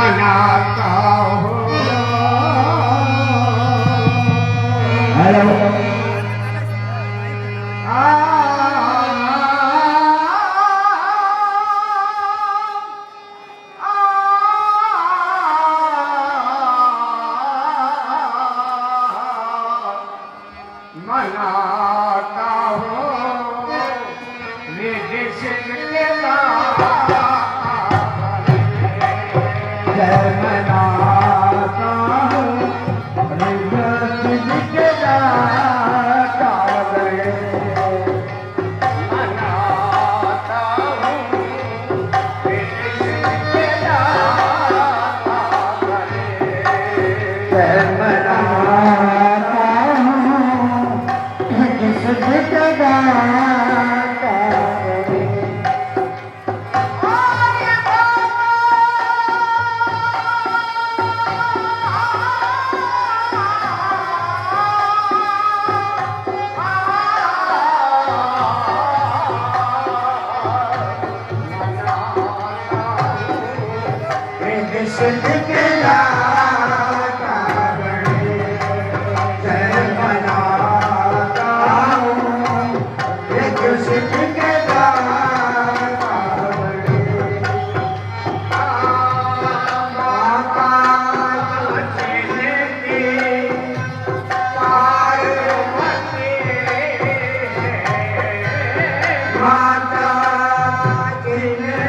मनाता हो। मनाता हो निज सिद्ध के दाता मनाता हो निज सिद्ध के दाता मनाता हो निज सिद्ध के दाता मनाता सिद्ध के दाता जय मनाता हूँ एक सिद्ध के दाता माता चलने की पार्वती माता चलने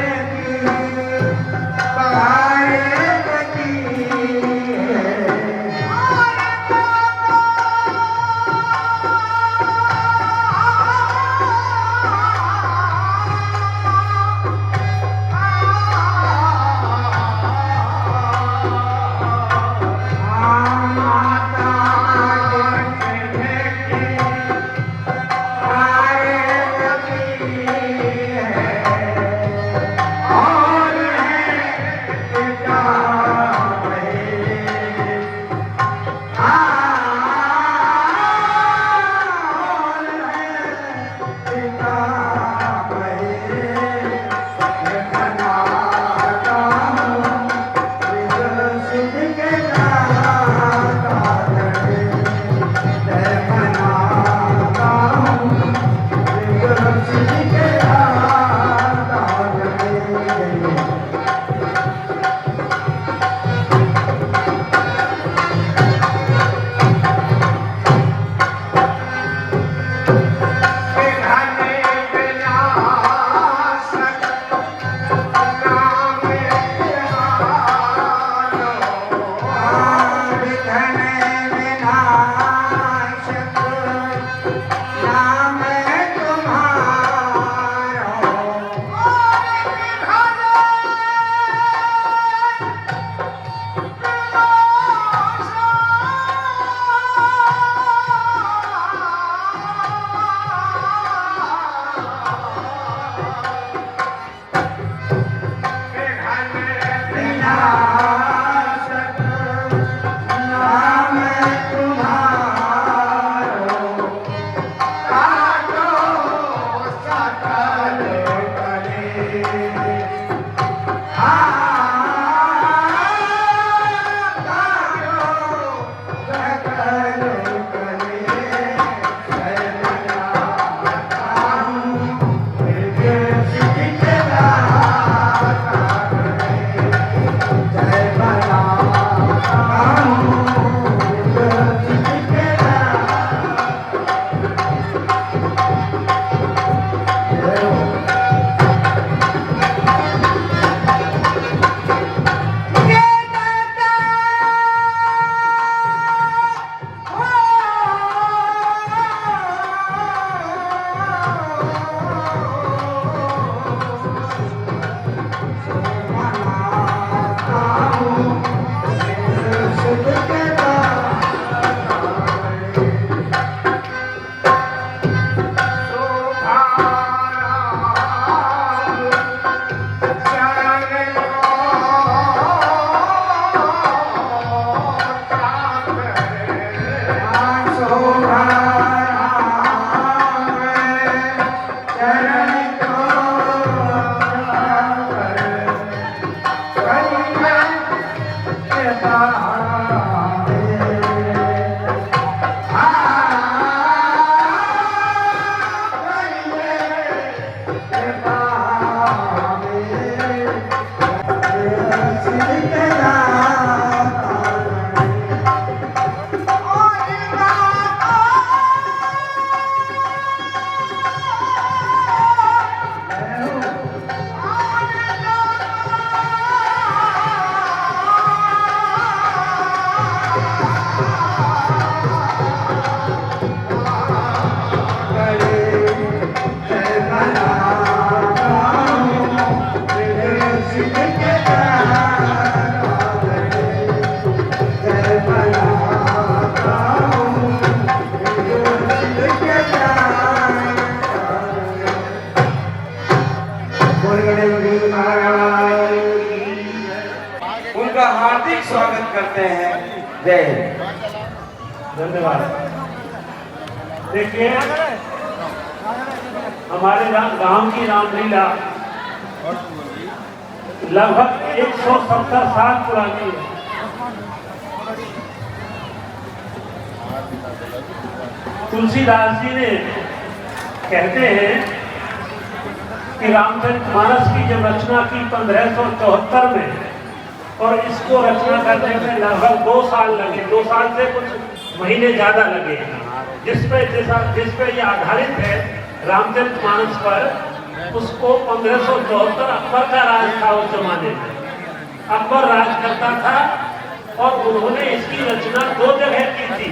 की उनका हार्दिक स्वागत करते हैं। जय हिंद। धन्यवाद। देखिए, हमारे गांव की रामलीला लगभग 170 साल पुरानी है। तुलसीदास जी ने कहते हैं कि रामचरितमानस की जब रचना की 1574 में, और इसको रचना करने में लगभग 2 साल लगे, 2 साल से कुछ महीने ज्यादा लगे, जिस पे ये आधारित है रामचरितमानस पर। उसको 1574 अकबर का राज था उस जमाने में, अकबर राज करता था और उन्होंने इसकी रचना 2 जगह की थी।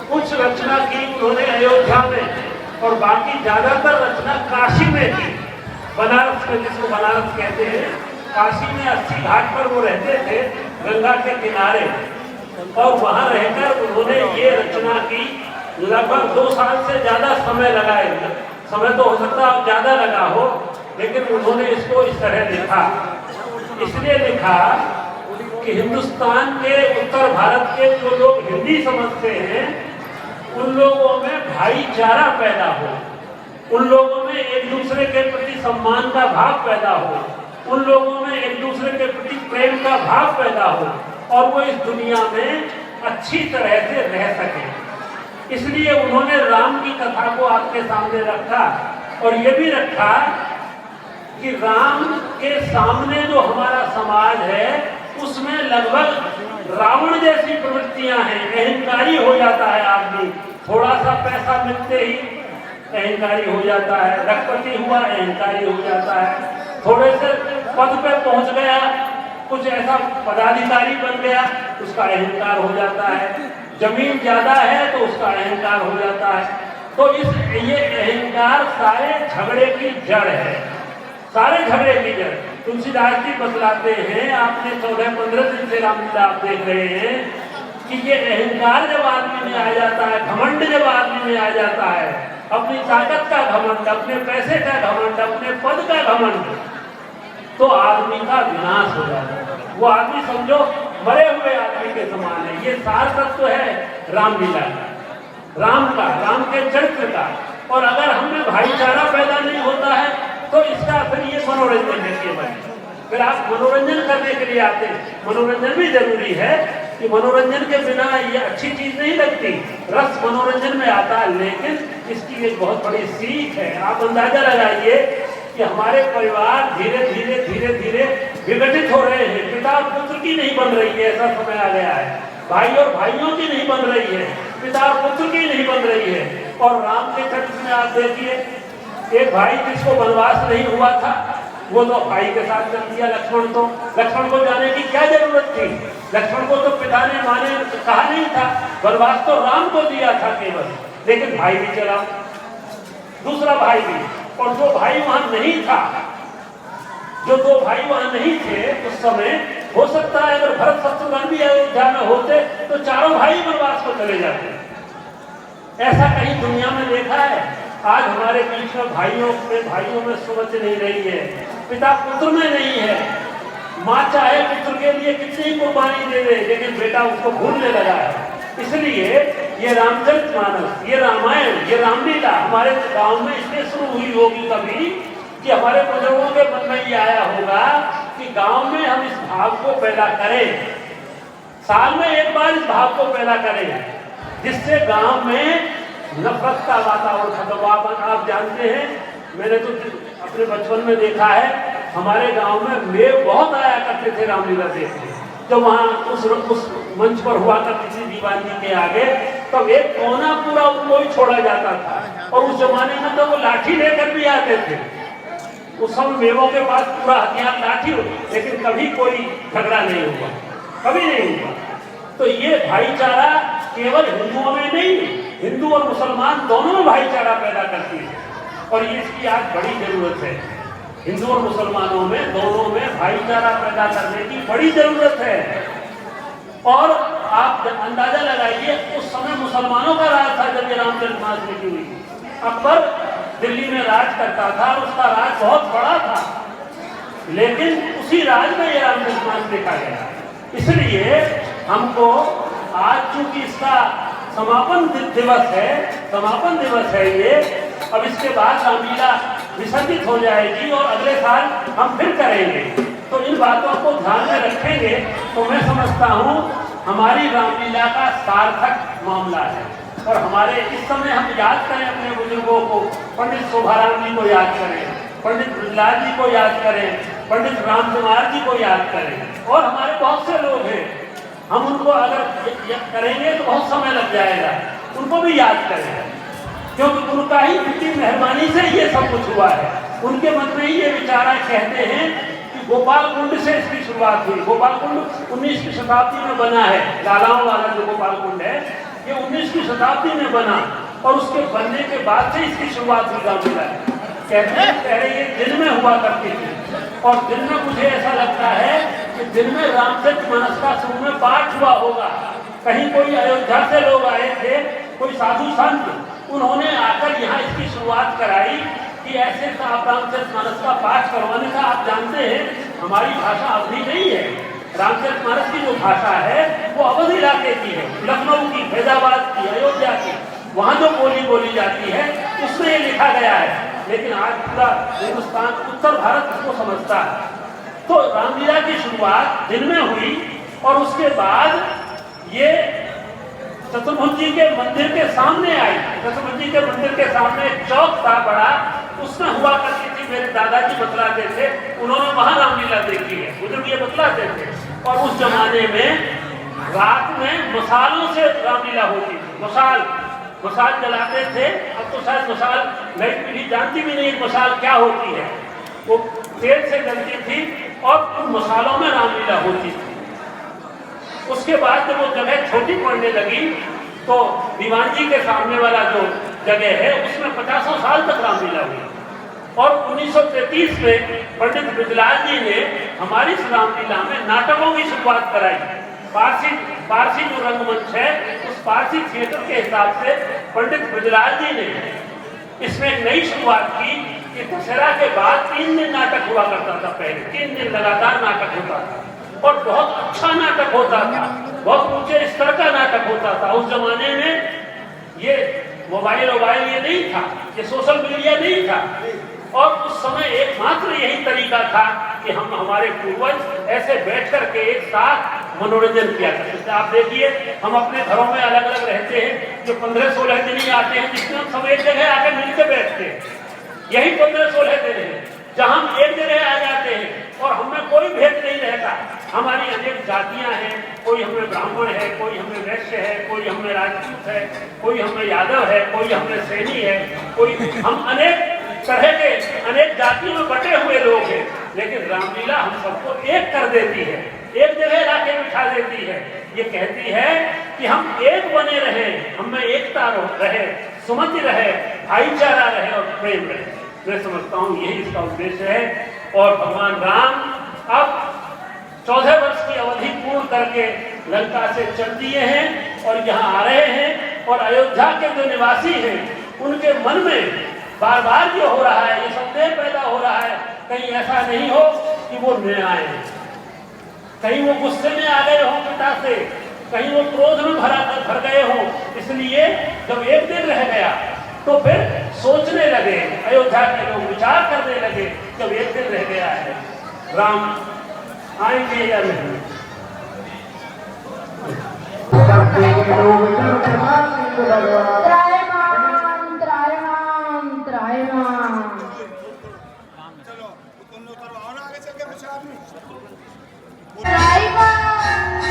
कुछ रचना की उन्होंने अयोध्या में और बाकी ज्यादातर रचना काशी में की, बनारस में, जिसको बनारस कहते हैं। काशी में 80 घाट पर वो रहते थे, गंगा के किनारे, और वहां रहकर उन्होंने ये रचना की। लगभग 2 साल से ज्यादा समय लगा है, समय तो हो सकता है ज्यादा लगा हो, लेकिन उन्होंने इसको इस तरह लिखा। इसलिए लिखा कि हिंदुस्तान के, उत्तर भारत के जो लोग हिंदी समझते हैं, उन लोगों में भाईचारा पैदा हो, उन लोगों में एक दूसरे के प्रति सम्मान का भाव पैदा हो, उन लोगों में एक दूसरे के प्रति प्रेम का भाव पैदा हो, और वो इस दुनिया में अच्छी तरह से रह सके। इसलिए उन्होंने राम की कथा को आपके सामने रखा, और ये भी रखा कि राम के सामने जो हमारा समाज है उसमें लगभग रावण जैसी प्रवृत्तियां हैं। अहंकारी हो जाता है आदमी, थोड़ा सा पैसा मिलते ही अहंकारी हो जाता है, रखपति हुआ अहंकारी हो जाता है, थोड़े से पद पे पहुंच गया, कुछ ऐसा पदाधिकारी बन गया, उसका अहंकार हो जाता है, जमीन ज्यादा है तो उसका अहंकार हो जाता है। तो ये अहंकार सारे झगड़े की जड़ है, सारे झगड़े की जड़। तुलसीदास जी बतलाते हैं, आपने 14-15 दिन से रामलीला आप देख रहे हैं, कि ये अहंकार जब आदमी में आ जाता है, घमंड जब आदमी में आ जाता है, अपनी ताकत का घमंड, अपने पैसे का घमंड, अपने पद का घमंड, तो आदमी का विनाश हो जाता है। वो आदमी समझो मरे हुए आदमी के समान है। ये सार तत्व है रामलीला का, राम का, राम के चरित्र का। और अगर हमें भाईचारा पैदा नहीं होता है तो इसका फिर ये मनोरंजन है केवल। फिर आप मनोरंजन करने के लिए आते हैं, मनोरंजन भी जरूरी है, कि मनोरंजन के बिना ये अच्छी चीज नहीं लगती। रस मनोरंजन में आता है, लेकिन इसकी एक बहुत बड़ी सीख है। आप अंदाजा लगाइए कि हमारे परिवार धीरे धीरे विघटित हो रहे हैं। पिता और पुत्र की नहीं बन रही है, ऐसा समय आ गया है। भाई और भाइयों की नहीं बन रही है, पिता और पुत्र की नहीं बन रही है। और राम के चरित्र में आप देखिए, एक भाई जिसको वनवास नहीं हुआ था, वो तो भाई के साथ चल दिया लक्ष्मण को जाने की क्या जरूरत थी? लक्ष्मण को तो पिता ने माने कहा नहीं था, वनवास तो राम को दिया था केवल, लेकिन भाई भी चला, दूसरा भाई भी। और जो भाई वहां नहीं था, जो 2 भाई वहां नहीं थे उस समय, हो सकता है अगर भरत शत्रुघ्न भी अयोध्या में होते तो चारों भाई वनवास को चले जाते। ऐसा कहीं दुनिया में देखा है? आज हमारे बीच में भाइयों में समझ नहीं रही है, पिता पुत्र में नहीं है। माँ चाहे पुत्र के लिए कितनी कुर्बानी दे दे, लेकिन बेटा उसको भूलने लगा है। इसलिए ये रामचरितमानस, ये रामायण, ये रामलीला हमारे गांव में इसलिए शुरू हुई होगी कभी, कि हमारे बुजुर्गों के मन में ये आया होगा कि गांव में हम इस भाव को पैदा करें साल में एक बार इस भाव को पैदा करें जिससे गांव में नफरत का वातावरण खत्म हो। आप जानते हैं, मैंने तो अपने बचपन में देखा है, हमारे गांव में मेव बहुत आया करते थे रामलीला देखने। तो वहाँ उस मंच पर हुआ करती थी दीवान जी के आगे, तब एक कोना पूरा उनको ही छोड़ा जाता था। और उस जमाने में तो वो लाठी लेकर भी आते थे। उस समय मेवों के पास पूरा हथियार लाठी हो, लेकिन कभी कोई झगड़ा नहीं हुआ, कभी नहीं हुआ। तो ये भाईचारा केवल हिंदुओं में नहीं, हिंदू और मुसलमान दोनों में भाईचारा पैदा करती है, और ये इसकी आज बड़ी जरूरत है। हिंदू और मुसलमानों में दोनों में भाईचारा पैदा करने की बड़ी जरूरत है। और आप अंदाजा लगाइए, उस समय मुसलमानों का राज था जब ये रामचरितमानस लिखी हुई। अकबर दिल्ली में राज करता था, उसका राज बहुत बड़ा था, लेकिन उसी राज में ये रामचरितमानस लिखा गया। इसलिए हमको आज चूंकि इसका समापन दिवस है ये, अब इसके बाद रामलीला विसर्जित हो जाएगी और अगले साल हम फिर करेंगे। तो इन बातों को ध्यान में रखेंगे तो मैं समझता हूँ हमारी रामलीला का सार्थक मामला है। और हमारे इस समय हम याद करें अपने बुजुर्गों को, पंडित शोभाराम जी को याद करें, पंडित ब्रजलाल जी को याद करें, पंडित राम कुमार जी को याद करें, और हमारे बहुत से लोग हैं। हम उनको अगर करेंगे तो बहुत समय लग जाएगा, उनको भी याद करें, क्योंकि उनका ही उनकी मेहरबानी से ये सब कुछ हुआ है। उनके मन में ही ये विचारा कहते हैं कि गोपाल कुंड से इसकी शुरुआत हुई। गोपाल कुंड 19वीं शताब्दी में बना है, लालाओं वाला जो गोपाल कुंड है ये 19वीं शताब्दी में बना, और उसके बनने के बाद से इसकी शुरुआत हुई रामलीला। कहते हैं पहले ये दिन में हुआ करती थी, और दिन में मुझे ऐसा लगता है कि दिन में रामचरितमानस का शुरू में पाठ हुआ होगा। कहीं कोई अयोध्या से लोग आए थे, कोई साधु संत, उन्होंने आकर यहाँ इसकी शुरुआत कराई कि ऐसे आप रामचरितमानस का पाठ करवाने का। आप जानते हैं हमारी भाषा अवधी नहीं है, रामचरितमानस की जो भाषा है वो अवध इलाके की है, लखनऊ की, फैजाबाद की, अयोध्या की, वहाँ जो बोली जाती है उसमें ये लिखा गया है। लेकिन आज पूरा हिंदुस्तान, उत्तर भारत इसको समझता है। तो रामलीला की शुरुआत दिन में हुई, और उसके बाद ये चतुर्भुज जी के मंदिर के सामने आई। चतुर्भुज जी के मंदिर के सामने एक चौक था बड़ा, उसमें हुआ करती थी। मेरे दादाजी बतलाते थे, उन्होंने वहां रामलीला देखी है, बुजुर्ग ये बतलाते थे। और उस जमाने में रात में मसालों से रामलीला होती थी। मसाल जलाते थे। अब तो शायद मसाल नई पीढ़ी जानती भी नहीं मसाल क्या होती है। वो तेल से जलती थी और उन मसालों में रामलीला होती थी। उसके बाद जब वो जगह छोटी पड़ने लगी तो दीवान जी के सामने वाला जो जगह है उसमें 50 साल तक रामलीला हुई। और 1933 में पंडित ब्रजलाल जी ने हमारी इस रामलीला में नाटकों की शुरुआत कराई। पारसी जो रंगमंच है, उस पारसी थिएटर के हिसाब से पंडित ब्रजलाल जी ने इसमें एक नई शुरुआत की कि दशहरा के बाद 3 दिन नाटक हुआ करता था। पहले 3 दिन लगातार नाटक होता था, और बहुत अच्छा नाटक होता था, बहुत ऊंचे स्तर का नाटक होता था। उस जमाने में ये मोबाइल ये नहीं था, ये सोशल मीडिया नहीं था, और उस समय एकमात्र यही तरीका था कि हम हमारे पूर्वज ऐसे बैठ करके एक साथ मनोरंजन किया करते थे। आप देखिए, हम अपने घरों में अलग अलग रहते हैं, जो 15-16 दिन ही आते हैं, जिसमें हम सब एक जगह आकर मिलकर बैठते हैं। यही 15-16 दिन है जहाँ हम एक जगह आ जाते हैं और हमें कोई भेद नहीं रहता। हमारी अनेक जातियां हैं, कोई हमें ब्राह्मण है, कोई हमें वैश्य है, कोई हमें राजपूत है, कोई हमें यादव है, कोई हमें सैनी है, कोई हम अनेक तरह के अनेक जातियों में बटे हुए लोग हैं। लेकिन रामलीला हम सबको एक कर देती है, एक जगह लाके बिठा देती है। ये कहती है कि हम एक बने रहे, हमें एकता रहे, सुमति रहे, भाईचारा रहे और प्रेम रहे। मैं समझता हूँ यही इसका उद्देश्य है। और भगवान राम अब 14 वर्ष की अवधि पूर्ण करके लंका से चल दिए हैं और यहाँ आ रहे हैं। और अयोध्या के जो निवासी हैं उनके मन में बार बार जो हो रहा है, ये संदेह पैदा हो रहा है, कहीं ऐसा नहीं हो कि वो न आए, कहीं वो गुस्से में आ गए हों पिता से, कहीं वो क्रोध में भर गए हों। इसलिए जब एक दिन रह गया तो फिर सोचने लगे, अयोध्या के लोग विचार करने लगे, जब एक दिन रह गया है राम आएंगे या नहीं। त्रायमाण त्रायमाण त्रायमाण चलो तुम लोग करो और आगे चल के कुछ आदमी त्रायमाण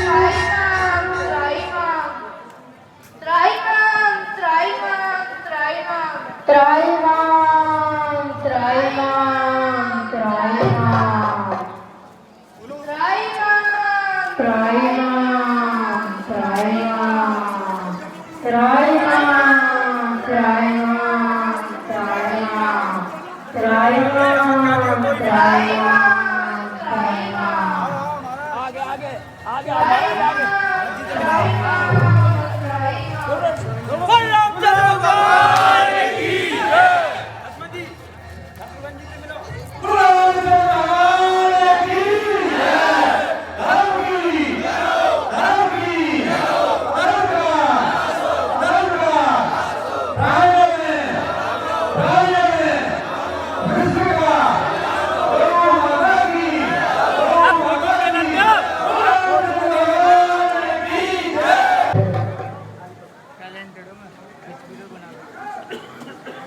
त्रायमाण त्रायमाण त्रायमाण त्रायमाण त्रायमाण त्रायमाण त्रायमाण त्रायमाण त्रायमाण त्रायमाण त्रायमाण त्रायमाण त्रायमाण त्रायमाण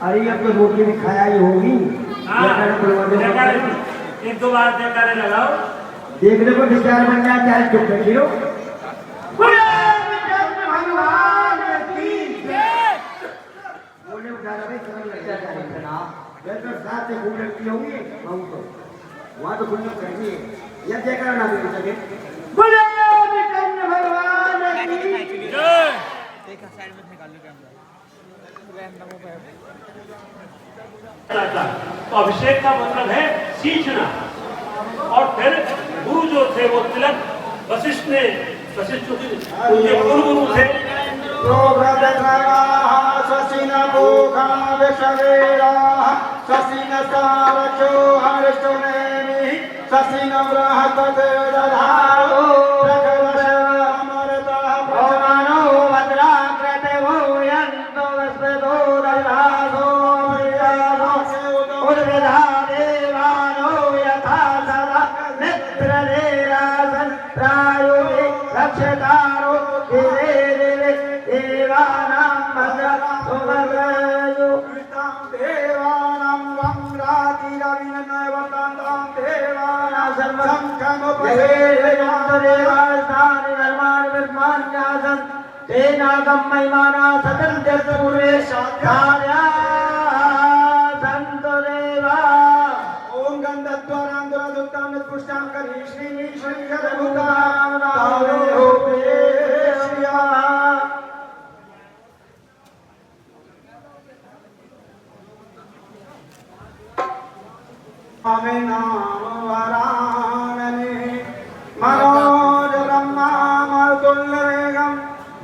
अरे अब तो रोटी भी खाया ही होगी। एक दो बार जयकारे लगाओ। देखने को विचार बन जाए चाहे चुप बैठी हो। बोले उठा रहे सरल लग जाता है ना। वैसे साथ से खूब लगती होगी बहू तो वहाँ तो खुद करनी है या जयकारा ना दे सके। बोले विष्णु भगवान की जय। देखा साइड में निकाल लो कैमरा। तो अभिषेक का मतलब है सींचना। और फिर गुरु जो थे वो तिलक वशिष्ठ ने वशिष्ठ उनके गुरु थे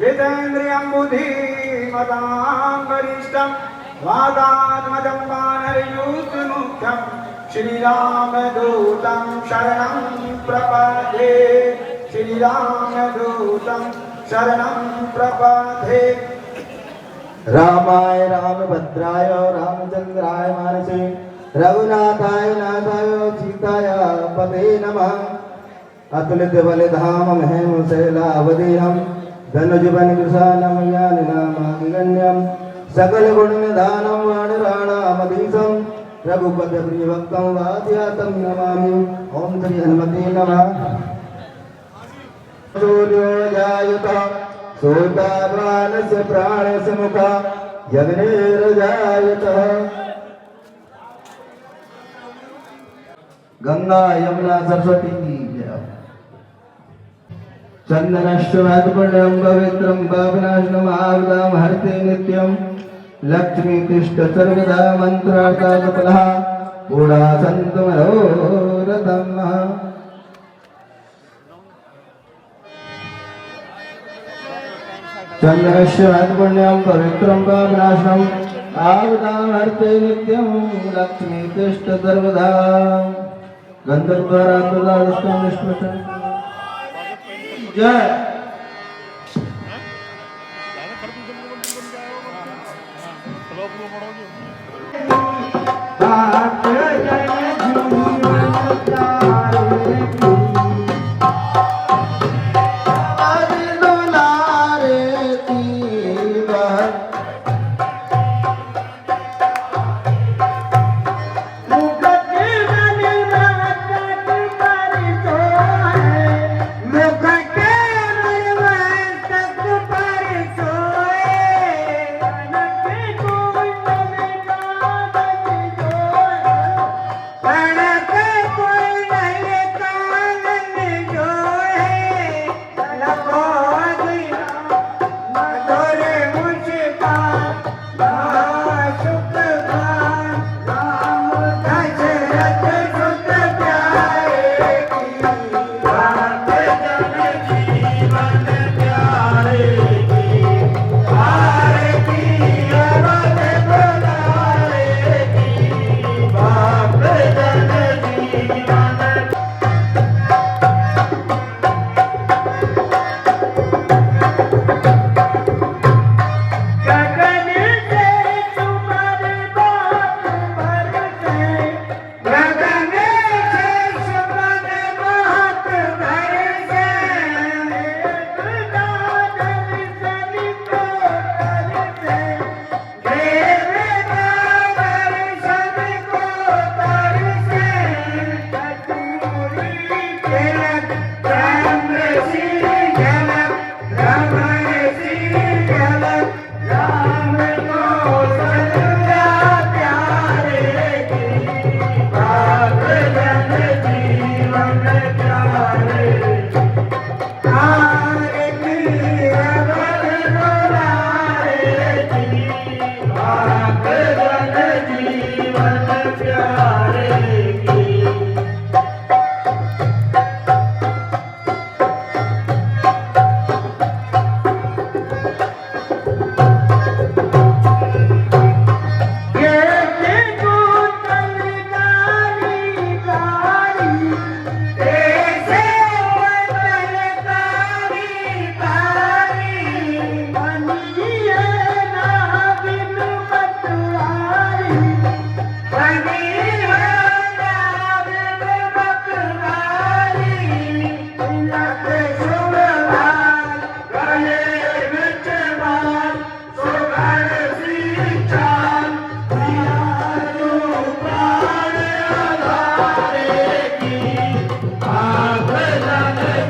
जितेन्द्रियं बुद्धिमतां वरिष्ठं वादात्मजं वानरयूथमुख्यं श्रीरामदूतं शरणं प्रपद्ये श्रीरामदूतं शरणं प्रपद्ये। रामाय रामभद्राय रामचंद्राय मानसे रघुनाथाय नाथाय सीताय पते नमः। अतुलित बलिधाम महेम शैलावदेहम धनुजबन कृशानम याननामादिगण्यम सकल गुण निधानम वाणराणामधीशम रघुपति प्रिय भक्तम वाद्यातम नमामि। ओम श्री हनुमते नमः। सूर्यो जायतः सोतावानस्य प्राणस्य मुखा यज्ञेरजायतः। गंगा यमुना सरस्वती की जय। चंदनश्चवादपुण्यं पवित्रं पापनाशनं आवदाम हरते नित्यं लक्ष्मी तिष्ठ सर्वदा मंत्रार्थात्फलः पूर्णा सन्तु मनोरथम्। चंदनश्चवादपुण्यं पवित्रं पापनाशनं आवदाम हरते नित्यं लक्ष्मी तिष्ठ सर्वदा गंधर्वरात्मदादस्तं निष्पृतं जय।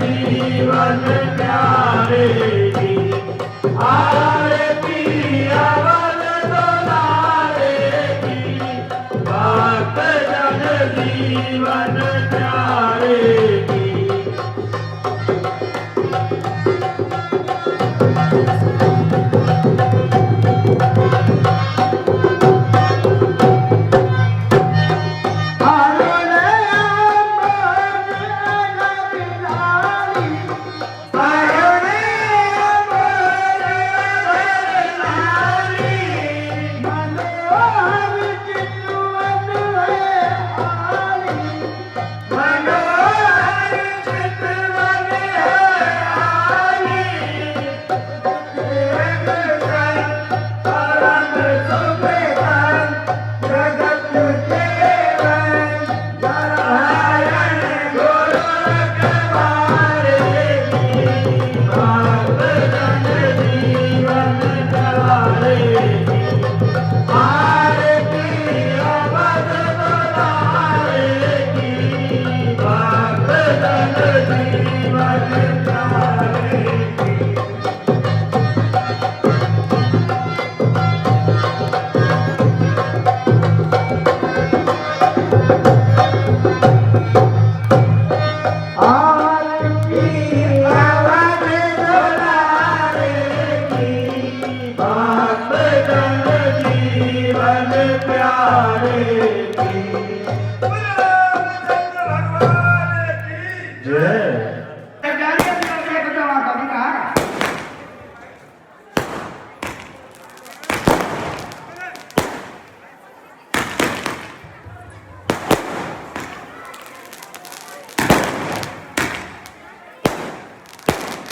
जीवन प्यारे की आरती अवध दुलारे की भक्त जन जीवन प्यारे की।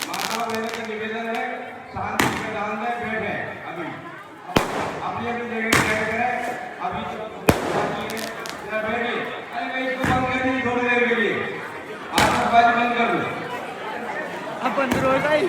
माता बहनों का निवेदन है शांति के दान में बैठे अभी अपनी अपनी जगह बैठे अभी बैठे। अरे मैं इसको बंद कर दी थोड़ी देर के लिए, आतंकवादी बंद कर दो। अपन रोड आई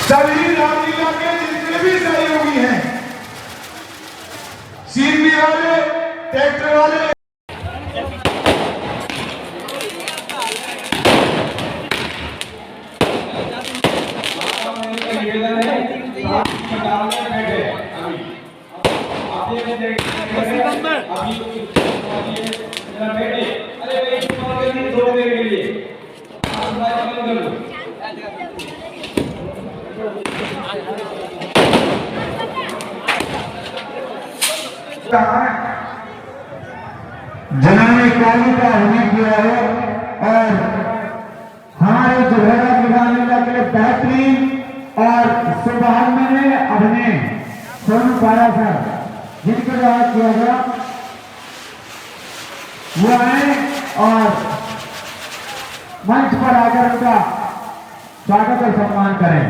सभी रामलीला के जितने भी सहयोगी हैं, सीनरी वाले, ट्रैक्टर वाले, जिन्होंने कौमी का अभिनय किया है और हमारे दुल्हरा रामलीला के लिए बेहतरीन और सौभाग्यमय अभिनय सोनू पारा सर जिनके द्वारा किया गया वो आए और मंच पर आकर उनका स्वागत और सम्मान करें।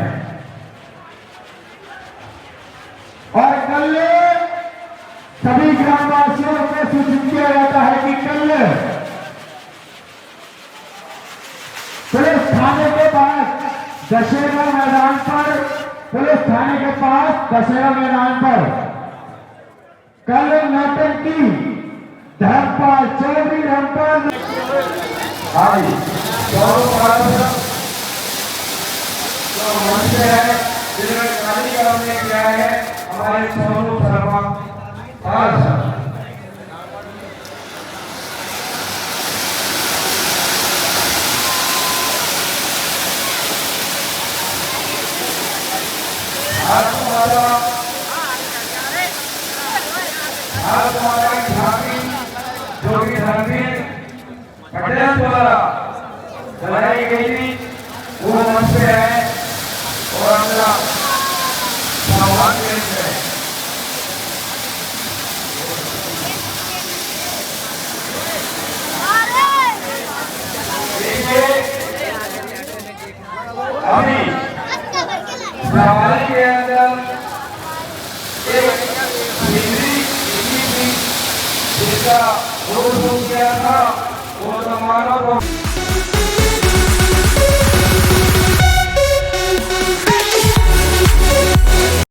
और कल सभी ग्रामवासियों को सूचित किया जाता है कि कल पुलिस थाने के पास दशहरा मैदान पर कल नौटंकी धर्मपाल चौधरी धर्मपाल जिन्होंने खाली काम में किया है हमारे सोनू शर्मा आज हमारा भारत माता की झांकी जो कि रणबीर पटेल द्वारा बनाई गई थी वो मंच पे है और अपना संवाद करते हैं। अभी सवाल के अंदर एक हिंदी जिसका वो किया था वो तो मानव